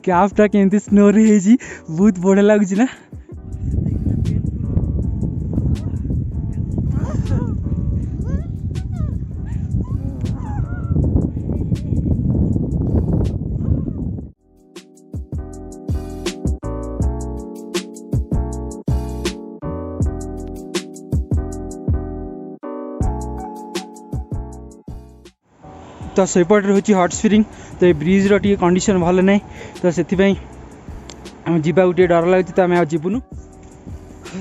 क्याफ्टा केमती स्नो रे बहुत बढ़िया लगुच ना। तो सेपट रोचे हट स्प्रिंग तो ये ब्रिज टी कंडीशन भल ना तो से आम जा गोटे डर लगे तो आम जीवनु।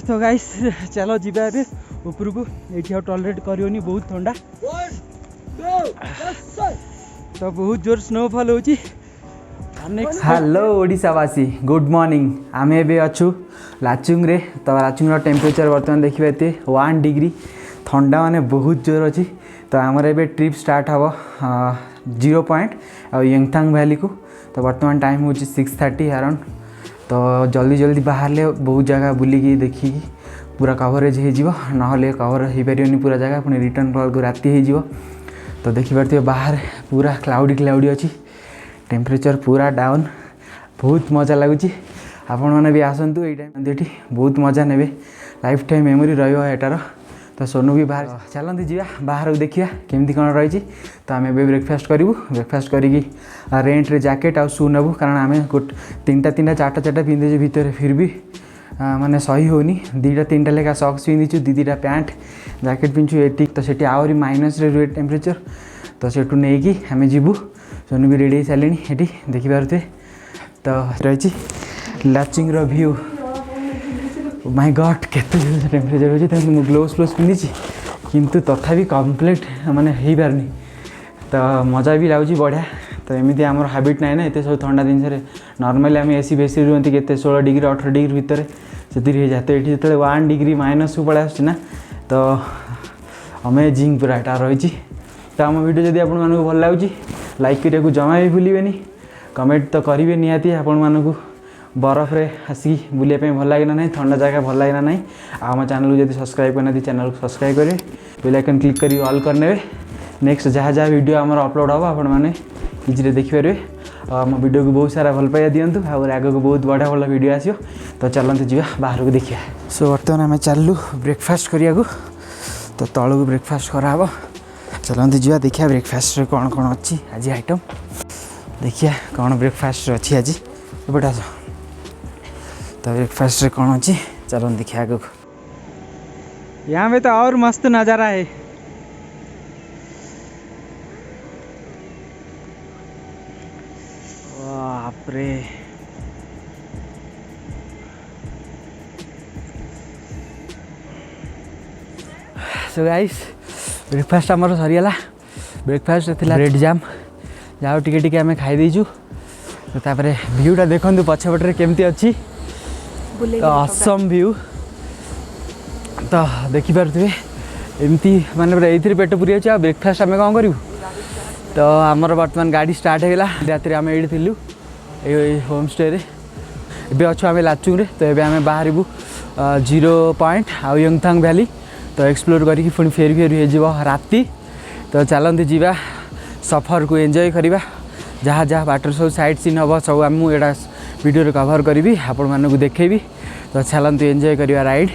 तो गाइस चलो जीवा ऊपर को ये टॉलरेट करनी बहुत ठंडा तो बहुत जोर स्नोफॉल हो। हेलो ओडिशावासी गुड मॉर्निंग। आम ए अच्छु लाचुंग रे। तो लाचुंग टेम्परेचर बर्तमान देखिए ये 1 डिग्री ठंडा माने बहुत जोर अच्छी। तो आमर ए ट्रिप स्टार्ट हम 0 पॉइंट आ यंगथांग वैली को। तो बर्तमान टाइम हो 6:30 अराउंड। तो जल्दी जल्दी बाहर ले बहुत जगह बुलिकी देखिकी पूरा कवरेज हो ना कवर हो पारे पूरा जगह पुणी रिटर्न को राति हो। तो देखिए बाहर पूरा क्लाउडी अच्छी टेम्परेचर पूरा डाउन बहुत मजा लगुच। आपण मैंने भी आसतु ये टाइम ये बहुत मजा ने लाइफ टाइम मेमोरी रहीटार। तो सोनू भी बाहर चलते जा बाहर को देखिए केमती कौन रही। तो आम ए ब्रेकफास्ट करूँ ब्रेकफास्ट करी रेंट रे जैकेट आ शू नबू कारण आम तीन चार्टा पिंधे भितर फिर भी माने सही होनी 2-3 लेखा सक्स पिंधीचु 2-2 पैंट जैकेट पिंधु ये। तो सेठी आहरी माइनस रे रुए टेम्परेचर। तो सेठू नहीं कि आम जीवु सोनू भी रेडी सारे ये देखिपे। तो रही लाचिंग व्यू माय गॉड केते टेम्परेचर होची। तो ग्लोव्स पिंधि किंतु तथापि कंप्लीट माने हो पारनी। तो मजा भी लगुच बढ़िया। तो एमती आम हाबिट ना ये सब ठंडा जिन नॉर्मली आम एसी बेसी रुहती के 16 डिग्री 18 डिग्री भितर से जाते ये जो 1 डिग्री माइनस को पड़ा आसना। तो अमेजिंग पूरा एटा रही। तो आम वीडियो जदि आपण मानक भल लगुच लाइक करिया जमा भी भूलिए कमेंट तो करेंगे निहाती आपण मानक बरफ रे आसिक बुलापी भल लगे ना ठंडा जगह भल लगे ना। आम चैनल को जब सब्सक्राइब करना चैनल को सब्सक्राइब करेंगे बेल आइकन क्लिक कर ऑल करने। नेक्स्ट जहाँ जहाँ वीडियो आमर अपलोड हम आपण मैंने इजी देखिपारे। आम वीडियो को बहुत सारा भल पाइबा दिंतु और आगे को बहुत बढ़िया भल वीडियो आसो। तो चलते जा बाहर को देखिए। सो बर्तमान आम चलू ब्रेकफास्ट करिया को। तो तलू ब्रेकफास्ट कराब चलते जा देखिए ब्रेकफास्ट कौन कौन अच्छी आज आइटम देखिए कौन ब्रेकफास्ट अच्छी आज एपटे आस। तो ब्रेकफास्ट रे कौन अच्छी चलो देखिए आगे को। यहाँ पे तो और मस्त नज़ारा है। बाप रे सो गाइस ब्रेकफास्ट आमर सरीगला। ब्रेकफास्ट थी ब्रेड जाम जाओ टिके आम खाई देचु। तो तापर भ्यूटा देखो पछपटे केमती अच्छी तो असम व्यू। तो देखिपे एमती माने ये पेट पूरी अच्छे। आ ब्रेकफास्ट आम कौन करूँ। तो आमर बर्तमान गाड़ी स्टार्ट होगा राति आम ये थिलु ये होम स्टे रे एबे अच्छु आम लाचुंग रे। तो ये आम बाहर 0 पॉइंट आउ यंगथांग वैली। तो एक्सप्लोर करी पुणी फेरी हो राति। तो चलते जा सफर को एंजॉय करवा जहाँ जहाँ बाटर सब साइड सीन हम सब आम एटा वीडियो कवर करी आपण मानक देखेबी। तो चलते एंजॉय करवा राइड।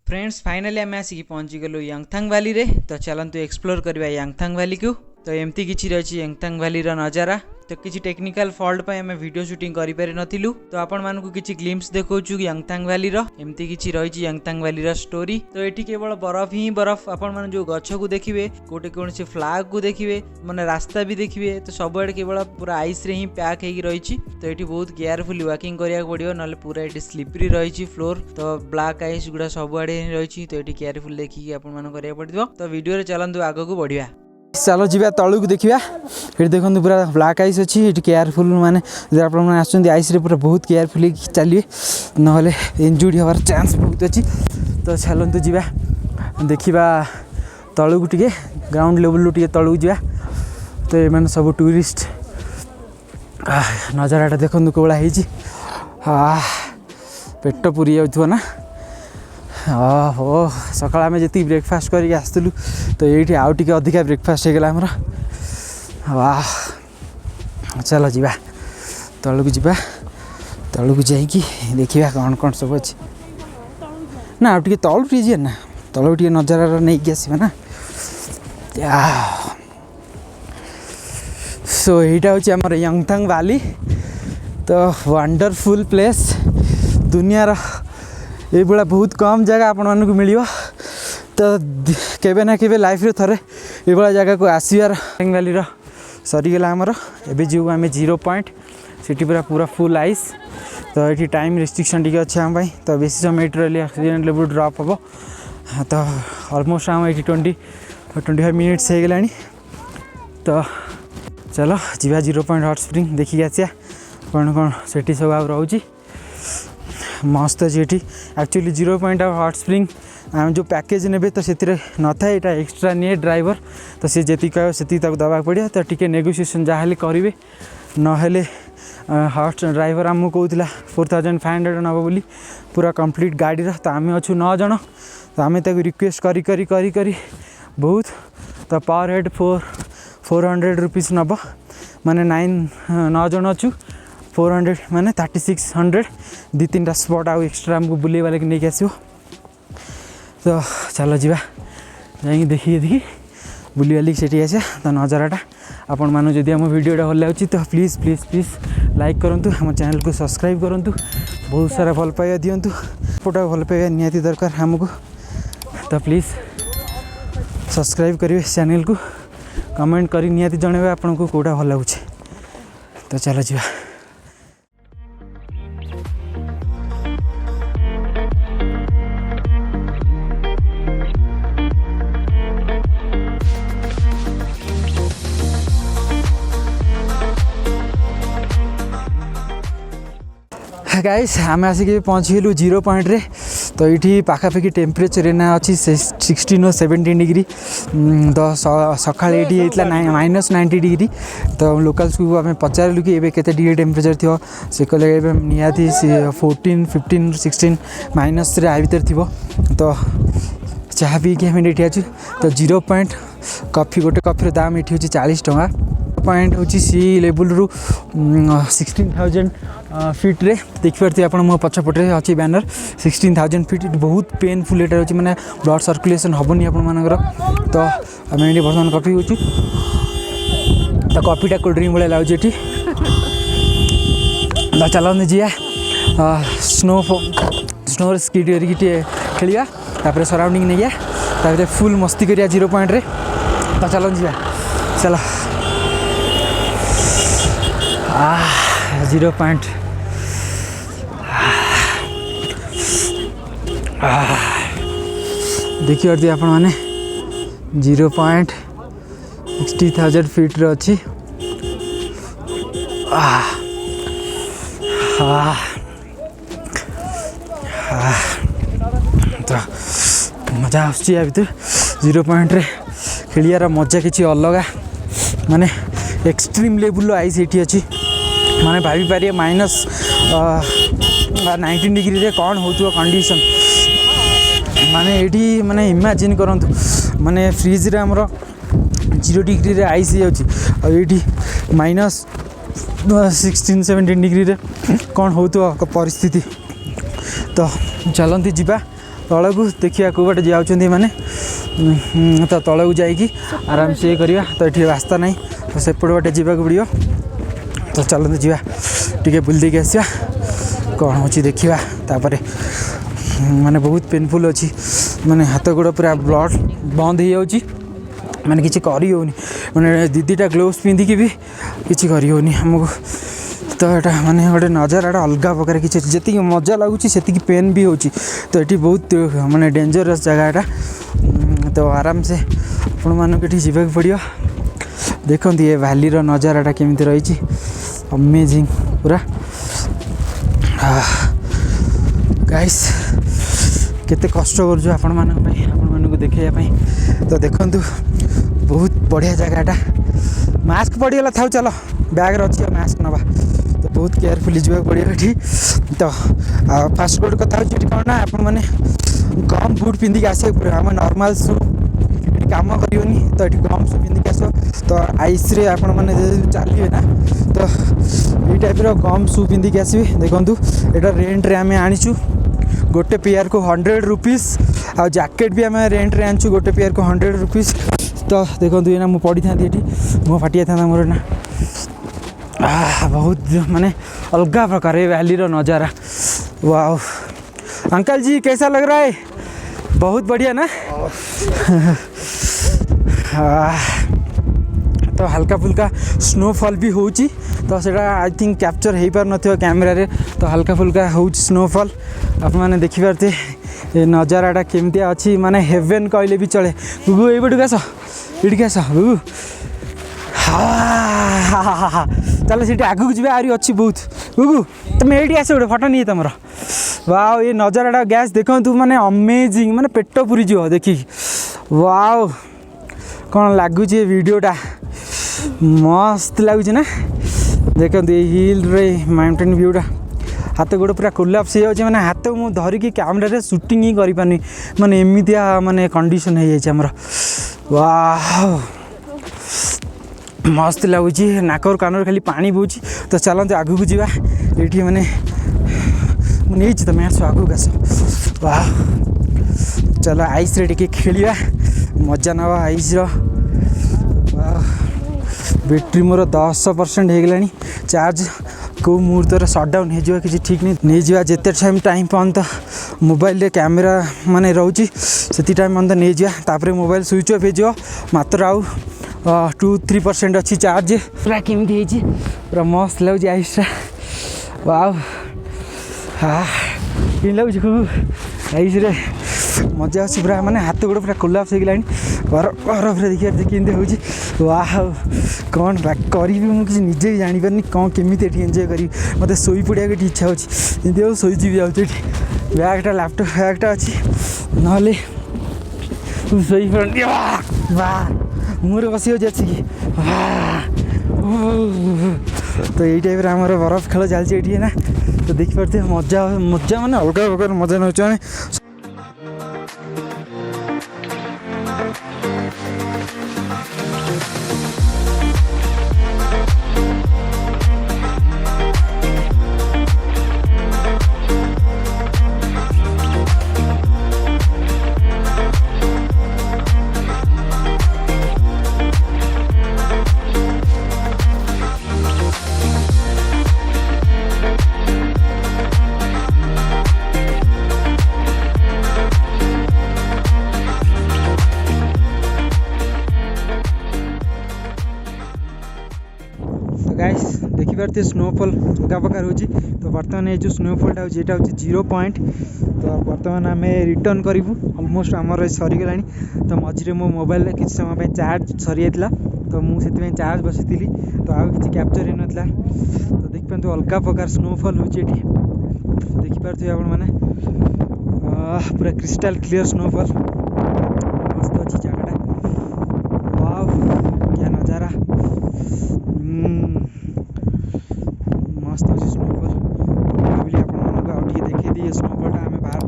फ्रेंड्स फाइनली आम आसिक पहुँची गलु यांगथांग वैली रे। तो चलतु एक्सप्लोर करवा यांगथांग वैली को। तो एमती किछि रही यांगथांग वैली रो नजारा। तो किसी टेक्निकल फॉल्ट पे आम वीडियो शूटिंग करि पारि नथिलु। तो आपण मानकु किछि ग्लिम्स देखौछु यांगथांग वैली रो। एमती किछि रही यांगथांग वैली रो स्टोरी। तो एठी केवल बरफ ही बरफ। आपण मान जो गछ को देखिबे, कोटे कोनसे फ्लैग को देखिबे, माने रास्ता भी देखिबे, तो सबआडे केवल पूरा आइस रे ही पैक हेकी रहिछि। तो एठी बहुत केयरफुली वॉकिंग करिया पड़ियो, नले पूरा एठी स्लिपरी रहिछि फ्लोर। तो ब्लैक आइस गुडा सबआडे ही रहिछि। तो एठी केयरफुल देखि आपण मान करिया पड़ियो। तो वीडियो रे चलंतु आगो को बढ़िया। चलो जी तलू को देखा ये देखो पूरा ब्लैक आइस अच्छी ये केयरफुल माने आप आइस रे पूरा बहुत केयरफुली चलिए ना इंजुरी हबार चांस बहुत अच्छी। तो चलतु जी देखा तलू को टे ग्राउंड लेवल टे तलू जा। तो ये सब टूरिस्ट नजाराटा देखो कौड़ा हो पेट पूरी जाऊ ना। हो सकाल आम जी ब्रेकफास्ट करके आसलु। तो ये आउ टे अधिका ब्रेकफास्ट होगा आमर। वाह चलो जी तलू को जा, तलू को जाकि देखा कौन कौन सब अच्छे ना। आउ टे तलू टे जी ना, तलू टे नजारा नहीं कि आसवा ना। सो यहाँ हूँ आमर यांगथांग वैली। तो वंडरफुल प्लेस दुनियार ये भाया बहुत कम जगह आपण मानक मिल। तो केबे ना केबे लाइफ रे थरे ये भाया जगह को आसबार। वैली सरीगला आमर एबे जीव आम 0 पॉइंट सिटी पूरा पूरा फुल आइस। तो ये टाइम रेस्ट्रिक्शन टी अच्छे आम। तो बेसी समय ये रही ऑक्सीजन लेवल ड्रप हम। तो ऑलमोस्ट आम ये 20-25 मिनिट्स हो गला। तो चलो जीवा 0 पॉइंट हॉट स्प्रिंग देखिए आसिया कौन कौन से सब आ रोचे मस्त अच्छी। ये एक्चुअली 0 पॉइंट हॉट स्प्रिंग आम जो पैकेज ने तो से न था यहाँ एक्सट्रा निए ड्राइवर। तो सी जी कह से दवा पड़ा। तो टी नेगोसीएसन जहाँ करेंगे नहेले हॉट ड्राइवर आमको कहूला 4500 नब बोली पूरा कंप्लीट गाड़ी। तो आम अच्छु 9 जन। तो आम रिक्वेस्ट करी करी करी करी बहुत। तो पर हेड 400 रुपीज़ नब माने 9 जन अच्छु 400 माने 3600। 2-3टा स्पॉट आउ एक्स्ट्रा आमको बुले वाले नहीं आसो। तो चलो जी जा देखी बुली वाली से आसा। तो नजाराटा आपण मानु जदि आम वीडियोटा भल लगे तो प्लीज़ प्लीज़ प्लीज़ लाइक करूँ, आम चैनल को सब्सक्राइब करूँ, बहुत सारा भल पाइबा दिंतु। फोटा भल पाइबा निहाती दरकार आमको। तो प्लीज़ सब्सक्राइब करेंगे चैनल को, कमेंट करी निहाती जनइबे आपको कौटा भल लगुचे। तो चलो जी गाइस आम आसिक पहुँचलु 0 पॉइंट रे। तो ये पाखापाखि टेम्परेचर एना अच्छी 16 और 17 डिग्री। तो सका ये -90 डिग्री। तो लोकल्स को आम पचारू कि एवं केते डिग्री टेम्परेचर थी से कहले निहाती 14 15 16 माइनस आ भर थी। तो चाह पी कि ये अच्छे। तो 0 पॉइंट कॉफी गोटे कॉफीर दाम ये हूँ 40 टଙ୍କା। पॉइंट हूँ सी लेवल रु 16,000 फीट रे देखिए आप मो पछपटे अच्छी बैनर 16,000 फीट। बहुत पेनफुल एटा होची माने ब्लड सर्कुलेशन हेनी आपर। तो आम ये बर्तमान कॉफी हो तो कॉफीटा कोल्ड ड्रिंक भाई लगे ये। तो चलते जी स्नो स्कीड करके खेलिया तापर सराउंडिंग नहीं गया तापर फुल मस्ती करिया 0 पॉइंट रे। तो चलो जी चलो 0 पॉइंट देखिए आपण मैंने 0 पॉइंट 60,000 फीट रे अच्छी। तो मजा आसुची या भीतर 0 पॉइंट रे खेलियार मजा किसी अलग माने एक्सट्रीम लेवल आइस ये अच्छी। माने भाभी पारे -19 डिग्री रे कौन हो कंडीशन माने ये माने इमेजिन करंतु माने फ्रिज रे हमरो 0 डिग्री रे आइस ये -16 17 डिग्री रे कौन हो परिस्थिति। तो चलती जीवा तल को देखिए कौ बाटे जाऊँच माने। तो तल को जाइए आराम से करवा। तो ये रास्ता नहीं तो सेपट बाटे जावाक पड़ो। तो चलते जीवा टे बुल देके आसा कौन हो देखा। तापर माने बहुत पेनफुल अच्छी माने हाथ गोड़ पूरा ब्लड बंद हो जाऊँगी माने किसी करी होनी माने दीदीटा ग्लोव्स पिंधिकी भी किसी करी होनी हमको। तो यहाँ माने गोटे नजारा अलग प्रकार किसी जी मजा लगुच से पेन भी हो। तो ये बहुत माने डेंजरस जगह। तो आराम से आपण मानक जावाक पड़ो। देखो ये वैली नजारा केमी रही अमेजिंग पूरा। गाइस केते कष्ट कर आपण मानक देखाई। तो देखंतु बहुत बढ़िया जगहटा। मास्क पड़गला था चलो बैग अच्छी मास्क नवा। तो बहुत केयरफुली जावाक पड़ो ये। तो फास्ट गोटे कथा ये कौन ना आपण मैंने गम बुट पिंधिक आसा पड़े आम नॉर्मल शू काम करनी। तो ये गम शू पिंधिक आस। तो आइस रे आपण मैंने चलिए ना तो ये टाइप गम शू पिंधिक आसबे। देखूँ यहाँ रेंट रे आम आनीचु गोटे पेयर को 100 रुपीज। आ जैकेट भी आम रेंट रे आनीचु गोटे पेयर को 100 रुपीज। तो देखो ये मुझे पड़ी था मो फाटी था मोर ना। बहुत माने अलग प्रकार वैली नज़ारा। वाह अंकल जी कैसा लग रहा है? बहुत बढ़िया ना। तो हल्का फुल्का स्नोफॉल भी हो। तो सेटा आई थिंक कैप्चर हो पार न कैमेरा रे। तो हल्का फुल्का हो स्नोफॉल आप मैंने देखिपारे ये नज़ारा केमती अच्छी माने हेवेन कहले भी चले। गुगु ये बटू आस ये आस गुगु। हाँ चलो सीट आगू जी आहरी अच्छी बहुत। गुगु तुम ये आस गोटे फटो नहीं तुम। वाओ ये नज़ारा गैस देखो माने अमेजिंग माने पेट पूरी जीव देखिए। वाओ कौन लगुच वीडियोटा मस्त लगुच ना। देखो ये हिल रे माउंटेन व्यूटा हाथ गोड़ पूरा कोलाप्स हो जाए। हाथ मुझे धरिकी कैमेरा रे शूटिंग ही कर पानी माने एमतिया माने कंडीशन हो जाए हमर। वाह मस्त लगुच नाकर कानर खाली पानी बोची। तो चलते आगू को जावा ये माने नहीं तुम आस आगू आस। वाह चलो आइस रे टिके खेलिया मजा नवा आइस रो। बैटेरी मोर 10% हो गलानी चार्ज। कौ मुहूर्त सटडाउन हो कि ठीक नहीं जा जिते टाइम पर्यंत मोबाइल रे कैमेरा माने रोची से टाइम पर्यंत नहीं जा। मोबाइल स्विच ऑफ हो मात्र आउ 2-3% अच्छी चार्ज। पूरा केमी पूरा मस्त लगे आइसटा। वाह हाँ कि लगुच आइस रे मजा आस पूरा माने हाथ गोड़ पूरा कोलाप्स हो गलानी। बरफ देखिए केमती हो वाह कौन करी मुझे निजे भी जापर कौन केमी एंजय करी मत शोई पड़ा इच्छा होती शोची भी जाऊँ बैगटा लैपटॉप बैगटा अच्छी ना शोई पड़ती मुहर बस अच्छी तो यही टाइप आमर बरफ खेल चलती ना तो देखिपे मजा मजा मैंने अलग प्रकार मजा नौ गाइस देखिपे स्नोफॉल अलग प्रकार हो तो बर्तमान ये जो स्नोफॉलटा हो 0 पॉइंट तो बर्तमान आम रिटर्न करूँ अलमोस्ट आमर सरीगला तो मझे मो मोबाइल किसी समय चार्ज सरी जाता तो मुझे चार्ज बसी तो आउ कि कैप्चर हो नाला तो देखिए अलग प्रकार स्नोफॉल हो देखिपे आप मैंने पूरा क्रिस्टाल क्लीयर स्नोफॉल मस्त अच्छी जगह वाव क्या नजारा मस्त अच्छे स्नोफॉल भाविली आपको देखे दिए स्नोफॉलटा आम बाहर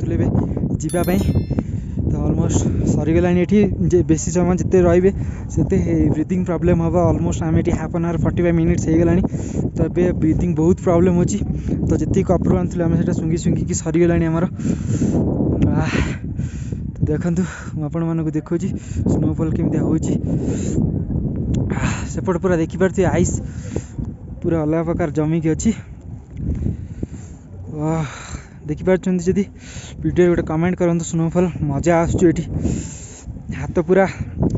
जावाई तो अलमोस्ट सरीगला ये बेसी समय जिते रे से ब्रीथिंग प्रॉब्लम हम अलमोस्ट आम ये हाफ एन आवर 45 मिनिट्स हो गला तो ये ब्रीथिंग बहुत प्रॉब्लम हो तो जी कपरू आनी आम से शुंगी शुंगी सरीगला आमर तो देखूँ मुझे देखा स्नोफॉल केमी हो सेपट पूरा देखिपे आइस पूरा अलग प्रकार जमिकी अच्छी देखिपे जदि वीडियो गोटे कमेंट करूँ स्नोफॉल मजा आसुटी हाथ पूरा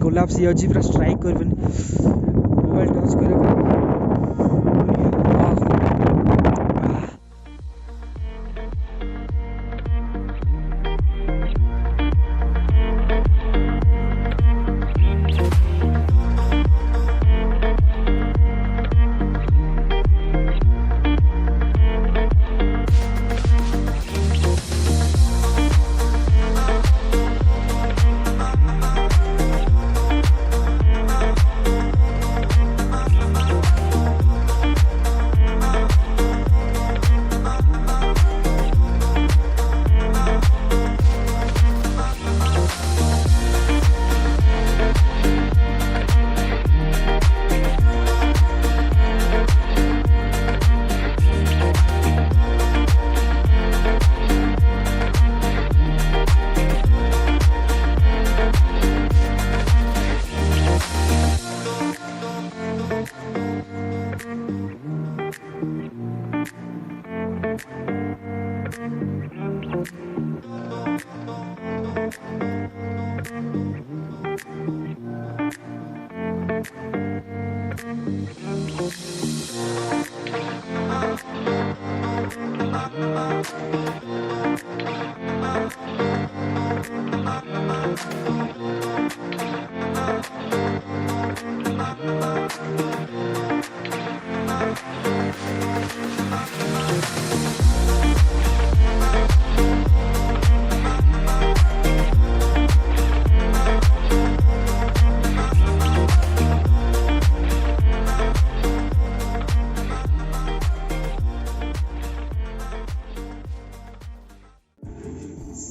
कोलाप्स ही अच्छी पूरा स्ट्राइक कर मोबाइल टच कर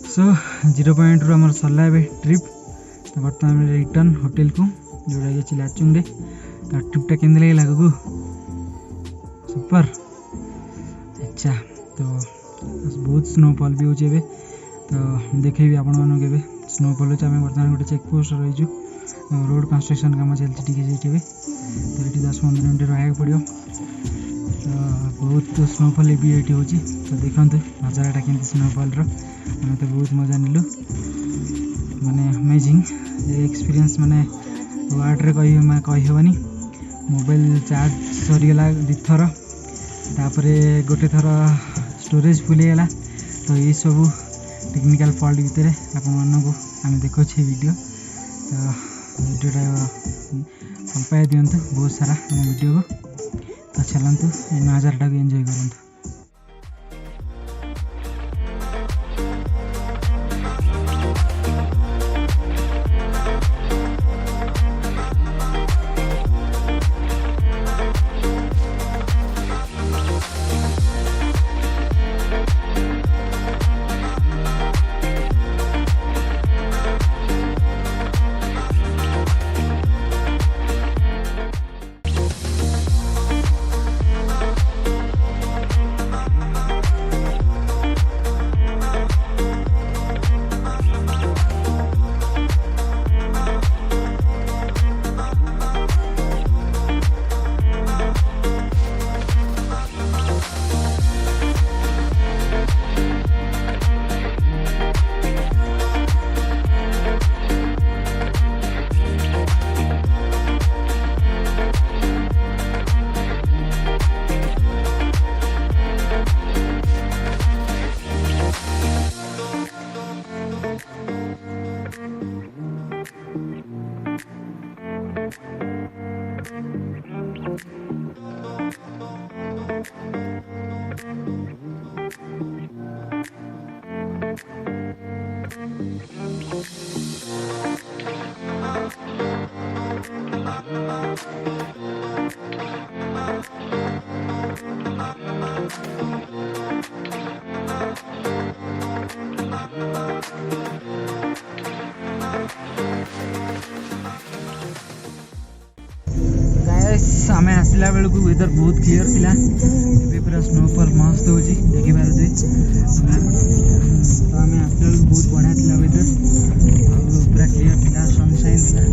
सो 0 पॉइंट रू आम सरला ट्रिप तो बर्तमान रिटर्न होटेल को जोड़ा कि लाचुंग रे तो ट्रिपटा केमती लगे आगू सुपर अच्छा तो बहुत स्नोफॉल भी होचे तो देखेबी आपण मानक के स्नोफॉल होचे आम बर्तमान गोटे चेक पोस्ट रही रोड कंस्ट्रक्शन काम चलती टी तो ये 10-15 मिनट रहा पड़ो तो बहुत स्नोफॉल भी ये हो तो देखो नजाराटा के स्नोफॉल आम तो बहुत मजा नीलु माने अमेजिंग एक्सपीरियंस माने वर्ड रे कहीहबनी मोबाइल चार्ज सरीगला 2 थर तापरे गोटे थर स्टोरेज फुल गला तो ये सब टेक्निकल फॉल्ट भितर आपण मानक आम देखो वीडियो तो भिडियोटा भल पाई दिंतु बहुत सारा आम वीडियो को। तो चलतु नजाराटा को एंजॉय करूँ। आम आसला बेलू वेदर बहुत क्लीयर थिला। ए पूरा स्नोफॉल मस्त हो देखि पारे तो आम आसला बेलू बहुत बढ़िया थिला वेदर पूरा क्लीयर थिला सनशाइन थिला।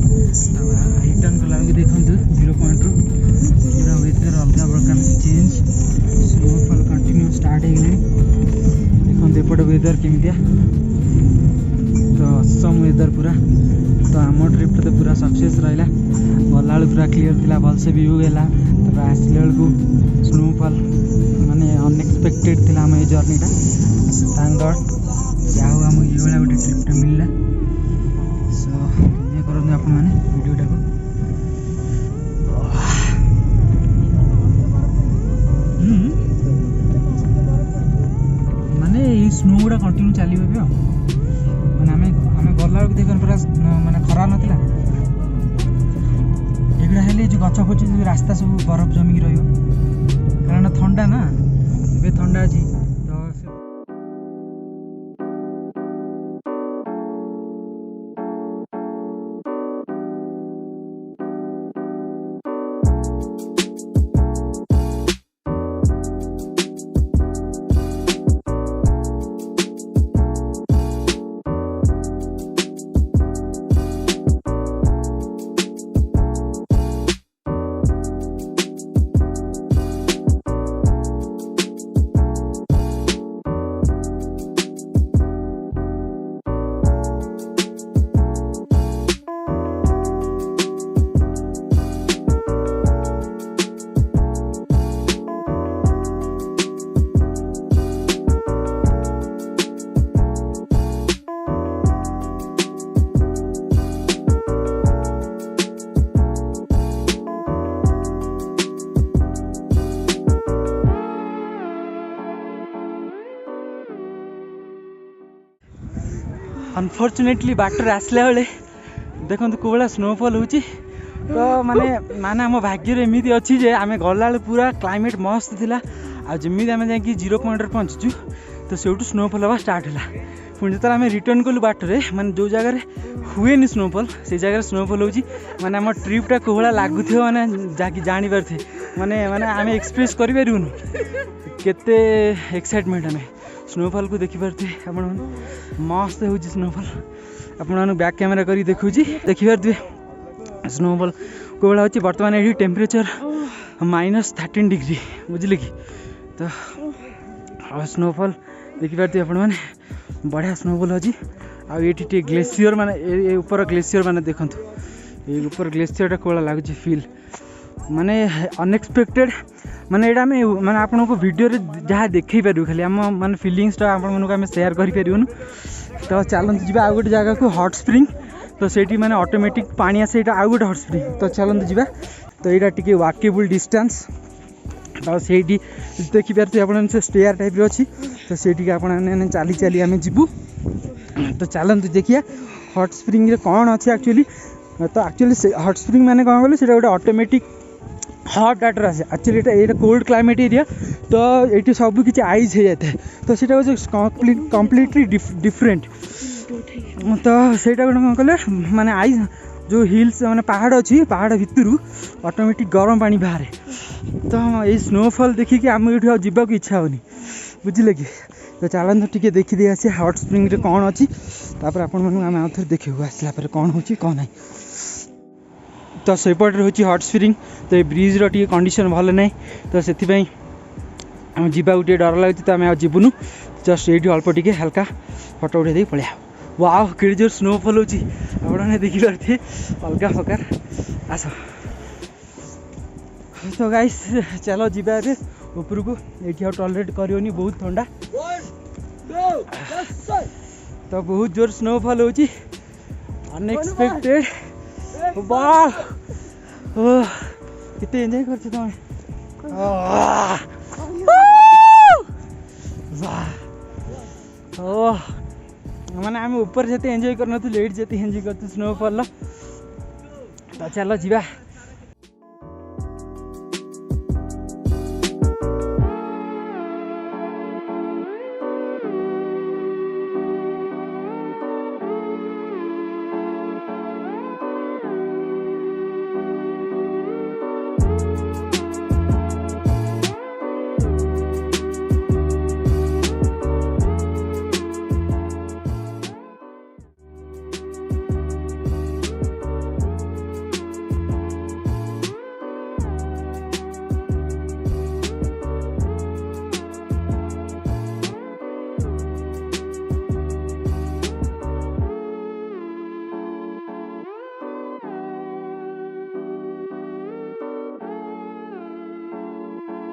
रिटर्न कला देखु 0 पॉइंट रु पूरा वेदर अलग प्रकार चेंज स्नोफॉल कंटिन्यू स्टार्ट हो गले देखते एपट वेदर केमितिया तो असम वेदर पूरा। तो आम ट्रिप तो पूरा सक्सेस रहा गला पूरा क्लीयर थिला भलसे व्यू है तब आसला बेलू स्नोफॉल माने अनएक्सपेक्टेड थिला आम जर्नीटा थैंक गॉड क्या हो आम ये गोटे ट्रिपटे मिलला। सो ये करूँ आपण मैंने वीडियोटा को माने ये स्नो गुड़ा कंटिन्यू चलो भी माने आम गला बेलू देख पूरा माने खरा नाला एगुड़ा हेल्ले जो गछ फच जो रास्ता सब बरफ जमिक कारण ठंडा ना ए ठंडा अच्छी तो अनफॉर्चुनेटली बाटर आसला बेले देखो कौन स्नोफॉल हो तो माने माने आम भाग्य एमती अच्छी जे आम गला पूरा क्लाइमेट मस्त थिला आमती आम जा 0 पॉइंट पहुँचु तो से स्नोफॉल हवा स्टार्ट है पुणी जो आम रिटर्न कलु बाटर माने जो जगह हुए स्नोफॉल से जगह स्नोफॉल हो माने आम ट्रिपटा कौन लगुथ मैंने जाकि जापारे माने माने आम एक्सप्रेस करूँ केते एक्साइटमेंट आम स्नोफॉल को देखिपारे आप मस्त हो स्नोफॉल आपण बैक कैमेरा करी देखुँ देखिपारे स्नोफॉल कौन हो बर्तमान ये टेम्परेचर -13 डिग्री बुझे कि तो स्नोफॉल देखिपारे आपण मैंने बढ़िया स्नोफॉल अच्छी आठी ग्लेसीयर माने ऊपर ग्लेसीयर माने देखु ये ऊपर ग्लेसीयर कौन लगुच फील माने अनएक्सपेक्टेड माने एटा माने आपन को वीडियो रे जहाँ देखई पारू खाली आम माने फीलिंग्स टा आपन को सेयार करि पारूनु। तो चलते जी आ गोटे जगह को हॉट स्प्रिंग तो सेठी माने ऑटोमेटिक पानी आसे एटा आउ गोटे हॉट स्प्रिंग तो चलନ୍ତୁ ଯିବା तो यहाँ टी वाकेबल डिस्टेंस तो सेठी देखी पारे आप स्टेयर टाइप अच्छी तो सेठी आप चली चली आम जीवु तो चलନ୍ତୁ देखिए हॉट स्प्रिंग रे कौन अच्छे एक्चुअली तो एक्चुअली हॉट स्प्रिंग माने कौन कहले सेटा गोटे ऑटोमेटिक हॉट वाटर आसे एक्चुअली ये कोल्ड क्लाइमेट एरिया तो ये सब किसी आइज हो जाता है तो सेटा कम्प्लीटली डिफरेंट तो सेटा गोटे कौन कहले माने आइज जो हिल्स माने पहाड़ अच्छी पहाड़ भितर ऑटोमेटिक गरम पानी बाहर तो ये स्नोफॉल देखिए आम ये जावाक इच्छा होनी बुझे कि तो चलते टी देखी आसी हॉट स्प्रिंग रे कौन अच्छी तापर आम आउ थे देखा आसला कौन हो कौन ना तो सेपटे हूँ हॉट स्प्रिंग तो ये ब्रिज टी कंडीशन भल ना तो से आम जावाक टे डर लगे तो आम जीवुनु जस्ट ये अल्प टे हल्का फटो उठे पलैया वाह कि जोर स्नोफॉल होची आपने देखिपे अलग प्रकार आस तो गाइस चलो जीवा ऊपर को ये टॉलरेट करनी बहुत ठंडा तो बहुत जोर स्नोफॉल होची अनएक्सपेक्टेड वाह कितने एंजॉय करछ तुम वाह माने आम ऊपर से एंजॉय करना लेट जे एंजॉय करते स्नोफॉल तो चलो जीवा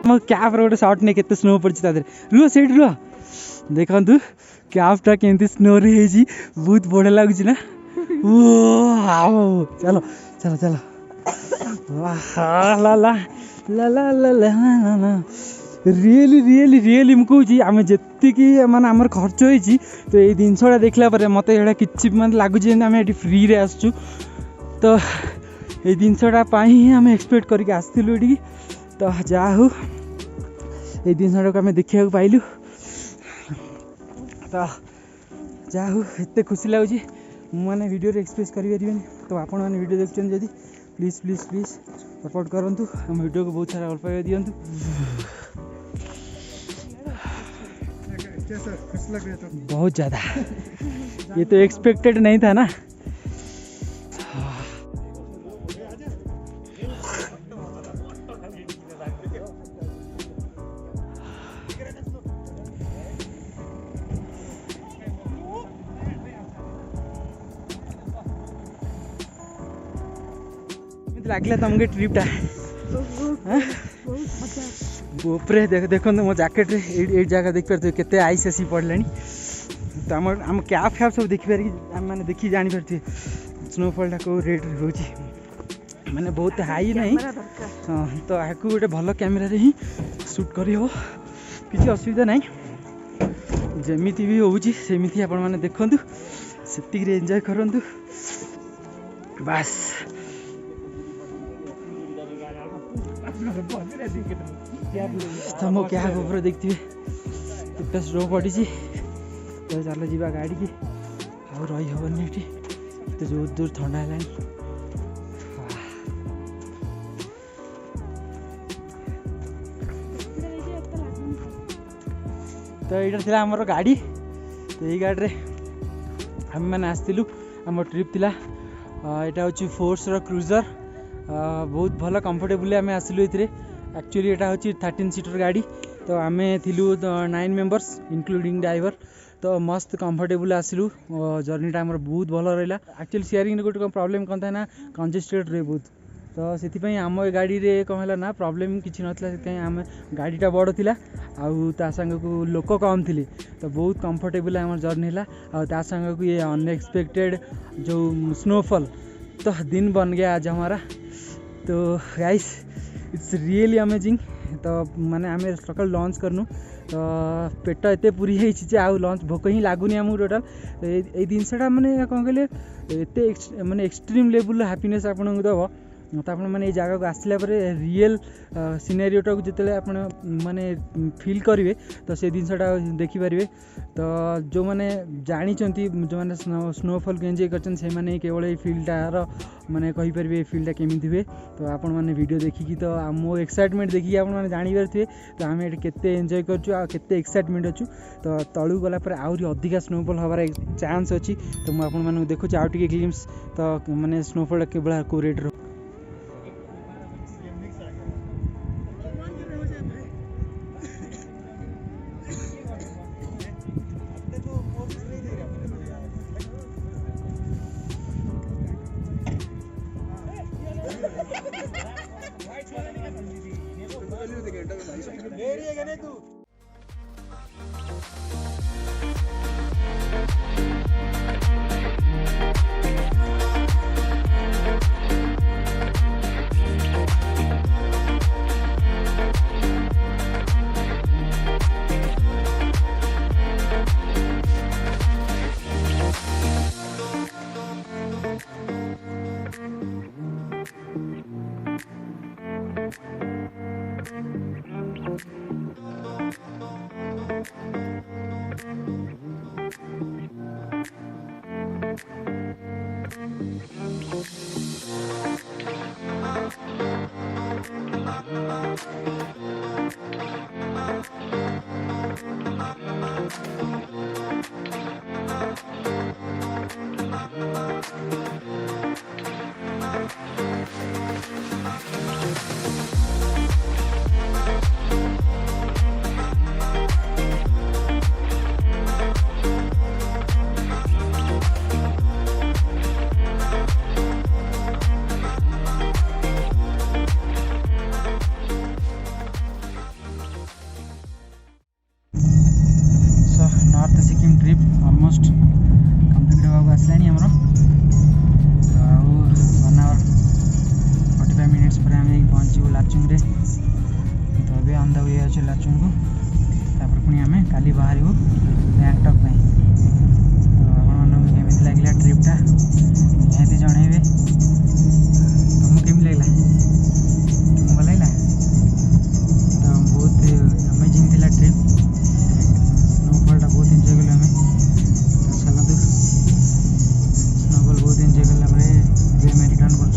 मो कैप रोटे शॉट नहीं केते स्नो पड़छ रुह सेठ रुह देखु कैपटा केमती स्नो रे बहुत बढ़िया लगुच ना ओ चलो चलो चलो ला ला ला ला ला ला ला ला रियली रियली रियली मुझे आम जी माने आमर खर्च होती तो ये जिनसा देखला मत ये कि मतलब लगुच आम ये फ्री रे आसचु तो ये जिनसा आम एक्सपेक्ट करके आसलु ये तो जा हो ये जिनसा को आम देखा पाइलु तो जा हो एत खुशी लगुच मैंने वीडियो एक्सप्रेस करें तो आपण मैंने वीडियो देखते जदि प्लीज प्लीज प्लीज सपोर्ट करूँ आम वीडियो को बहुत सारा भल पाइबा दिंतु बहुत ज़्यादा ये तो एक्सपेक्टेड नहीं था ना लगला तुमके ट्रिपटा ऊपर देख देखो मो जैकेट ये जगह देख पारे केते आइस आसी पड़ला तो आम कैप फैप सब देखिपारे मैंने देखी जापारे स्नोफॉलटा कौ रेट रोचे मैंने बहुत हाई नहीं हाँ तो आपको गोटे भल कैमेरा ही शूट कर किसी असुविधा ना जमी भी होमती आपण मैंने देखु से एंजॉय करूँ बास तुम क्या ऊपर देखते कितना स्नो पड़ी तो चलो जी गाड़ी की आउ रही हेनी ये जोर जोर ठंडा है तो यहाँ थी आमर गाड़ी तो ये गाड़ी आम मैंने आसलु आम ट्रिप थिला यहाँ हूँ फोर्स क्रूजर बहुत भल कंफर्टेबल आम आसलु ये एक्चुअली यहाँ हूँ 13 सीटर गाड़ी तो आम थिलु 9 मेंबर्स इंक्लूडिंग ड्राइवर तो मस्त कंफर्टेबल आसलु जर्नीटा आम बहुत भल रहा एक्चुअली शेयरिंग गोटे प्रॉब्लम कौन था ना कंजेस्टेड रहे बहुत तो से आम ए गाड़ी रे कौन है ना प्रॉब्लम किसी नाला से आम गाड़ीटा बड़ थिला आउ ता संग को लोक कम थिले तो बहुत कंफर्टेबल आम जर्नी है आ ता संग को ये अनएक्सपेक्टेड जो स्नोफॉल तो दिन बन गया आज हमारा। तो गाइस इट्स रियली अमेजिंग। तो माने आम सकाल लंच करनु तो पेट एत पूरी है आउ लंच भोक ही लगुनि आमको टोटाल ये जिनसा माने कौन कहले एत माने एक्सट्रीम लेवल हैप्पीनेस आपको दब तो आप मैंने जगह को आसला रियल सिनेरियोटा को जिते आप माने फील करेंगे तो से जिनसा देखिपारे। तो जो मैंने जानी जो मैंने स्नोफॉल को एंजॉय कर केवल ये फील्डार माने कहींपारे ये फील्डा केमी हुए। तो आपण मैंने वीडियो देखिकी तो मो एक्साइटमेंट देखिए आप जानीपारे तो आम ये केते एंजॉय करते एक्साइटमेंट अच्छु। तो तलू गला आहरी अधिका स्नोफॉल हबार चांस अच्छी। तो मुझे देखुची आउ टे ग्लिम्स तो मैंने स्नोफॉल के को रेट लाचुंग को तापर पुणी आम काली बाहर गैंगटॉक पे। तो आपमि लगे ट्रिपटा निहाती जनइबे तुमको केमी लगला तुमको भल लगा। तो बहुत अमेजिंग थिला ट्रिप स्नोफॉलटा बहुत एंजॉय कलु आम। तो चलतु स्नोफॉल बहुत एंजॉय कला आम रिटर्न कर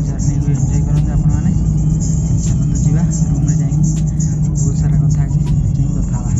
जर्नी को एंजॉय करते आपण मैंने चलते जावा रूम में जाए बहुत सारा कथा अच्छी कथा हवा।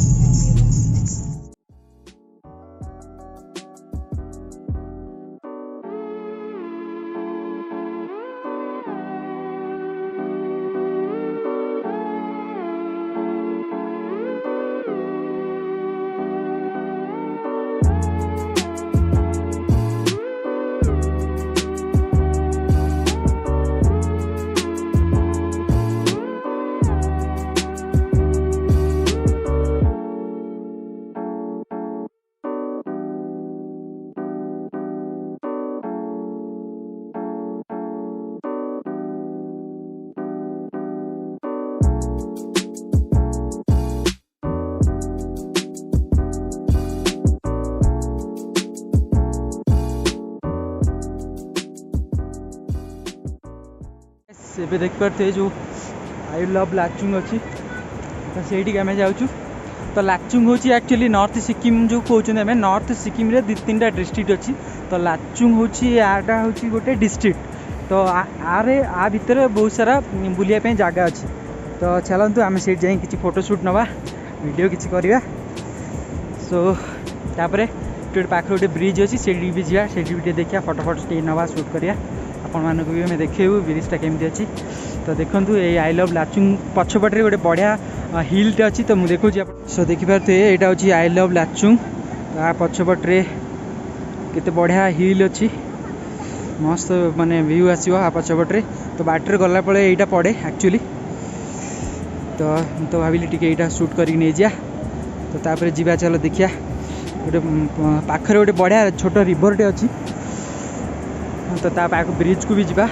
ଏବେ ଦେଖିପାରୁଥିବେ ଯେଉଁ ଆଇ ଲଭ୍ ଲାଚୁଙ୍ଗ ଅଛି ତ ସେଇଠିକି ଆମେ ଯାଉଛୁ। ତ ଲାଚୁଙ୍ଗ ହେଉଛି ଆକ୍ଚୁଆଲି ନର୍ଥ ସିକିମ୍ ଯେଉଁ କହୁଛନ୍ତି ଆମେ ନର୍ଥ ସିକିମ୍ରେ 2-3ଟା ଡିଷ୍ଟ୍ରିକ୍ଟ ଅଛି। ତ ଲାଚୁଙ୍ଗ ହେଉଛି ଆଟା ହେଉଛି ଗୋଟେ ଡିଷ୍ଟ୍ରିକ୍ଟ। ତ ଆ ଭିତରେ ବହୁତ ସାରା ବୁଲିବା ପାଇଁ ଜାଗା ଅଛି। ତ ଚାଲନ୍ତୁ ଆମେ ସେଇଠି ଯାଇ କିଛି ଫଟୋ ସୁଟ୍ ନେବା ଭିଡ଼ିଓ କିଛି କରିବା। ସୋ ତାପରେ ଗୋଟେ ପାଖରେ ଗୋଟେ ବ୍ରିଜ୍ ଅଛି ସେଇଠି ବି ଯିବା ସେଇଠି ବି ଟିକେ ଦେଖିବା ଫଟୋ ଟିକେ ନେବା ସୁଟ୍ କରିବା आपण मानक भी आम देखू ब्रिजटा केमती अच्छी। तो देखूँ ये आई लव लाचुंग पछपटे गोटे बढ़िया हिलटे अच्छी। तो मुझे देखूँ सो देखिपारे यहाँ हूँ आई लव लाचुंग ता पछपटे केते बढ़िया हिल अच्छी। मस्त माने व्यू आसो पछपटे तो बाटर गला पड़े यहाँ पड़े एक्चुअली तो भाविली टिके यहाँ शूट करके नहीं जा तो तापर जीवा चलो देखिया गोटे पाखरे गोटे बढ़िया छोट रिवरटे अच्छी तो ता पाख ब्रिज को भी जीवा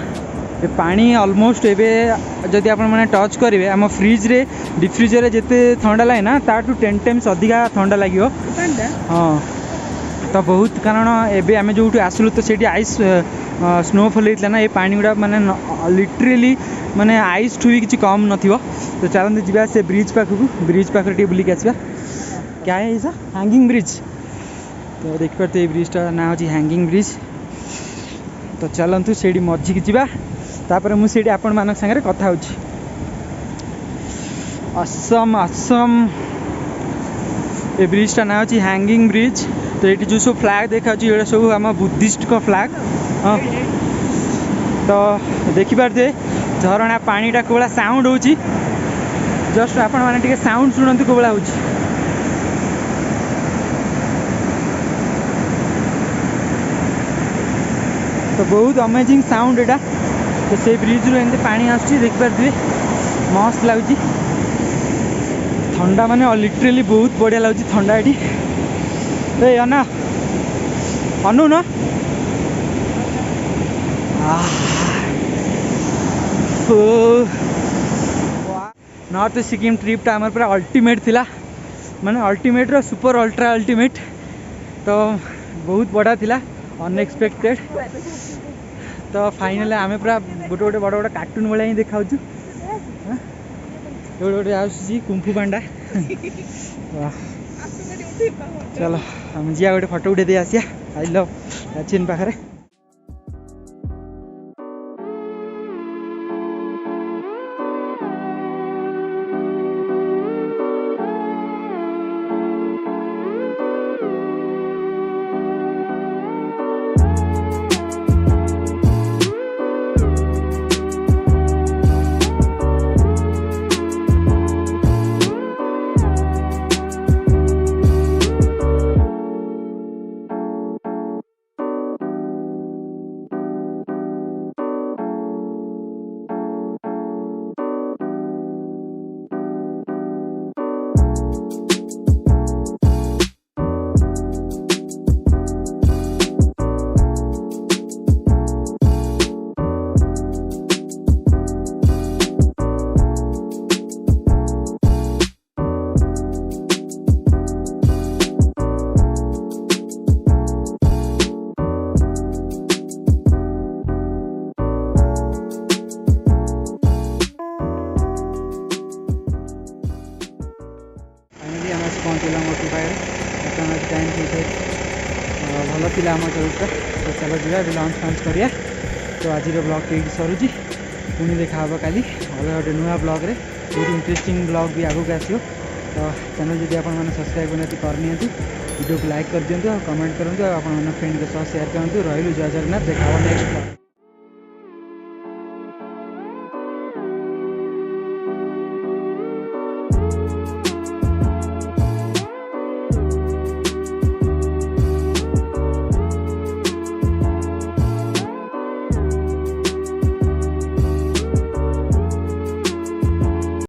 पानी ऑलमोस्ट एवं जदि आप टच करेंगे आम फ्रिज रे डिफ्रिजर जिते ठंडा लगे ना ताठू 10 टाइम्स अधिका ठंडा लगे हाँ तो बहुत कारण एबे आम जो आसलु तो सीटी आइस स्नोफॉल होता ना ये पानी गुड़ा माने लिटरेली माने आइस ठू भी किसी कम नथिबो तो चलते जीवा से ब्रिज पाखर बुलिक आसवा क्या है ये हैंगिंग ब्रिज तो देखिए ब्रिजटा ना अच्छी हैंगिंग ब्रिज तो चलतु से मझी की जीवा तापर मुझे आपण मान सागर कथा होची असम असम ये ब्रिजटा ना अच्छी हैंगिंग ब्रिज तो ये जो सब फ्लैग देखा ये सब आम बुद्धिस्ट का फ्लैग हाँ तो देखिपारे झरणा पानीटा कौला साउंड हो जस्ट आपण मैंने साउंड शुणु कौला हो तो बहुत अमेजिंग साउंड एटा तो से ब्रिज रू एमती पानी आसुची देखिपारे मस्त लगुच ठंडा माने लिटरेली बहुत बढ़िया लगुच ठंडा ये ए अना अनु न नॉर्थ सिक्किम ट्रिपटा आमर पूरा अल्टीमेट थिला माने अल्टीमेट रो सुपर अल्ट्रा अल्टीमेट तो बहुत बढ़िया थिला अनएक्सपेक्टेड तो फाइनल आम पूरा गोटे गोटे बड़ बड़ कार्टून भाया ही देखा गोटे गोटे आसी कुंफू पांडा चलो हम जिया गोटे फोटो उठे दे आसिया आई लव लाचीन पाखे पहुँचला मोटर पाखे टाइम भल था आम टूरटा तो चलो जा लंच फंच करिया तो आज ब्लॉग ये सरुची पुणी देखा काली अलग गोटे नुआ ब्लॉग रे बहुत इंटरेस्टिंग ब्लॉग भी आगू आसो तो चैनल जब आप सब्सक्राइब करनी करनी वीडियो को लाइक कर दिंतु कमेंट करूँ आप फ्रेंड के साथ शेयर करूँ रही जय जगन्नाथ देखा नेक्स्ट ब्लॉग।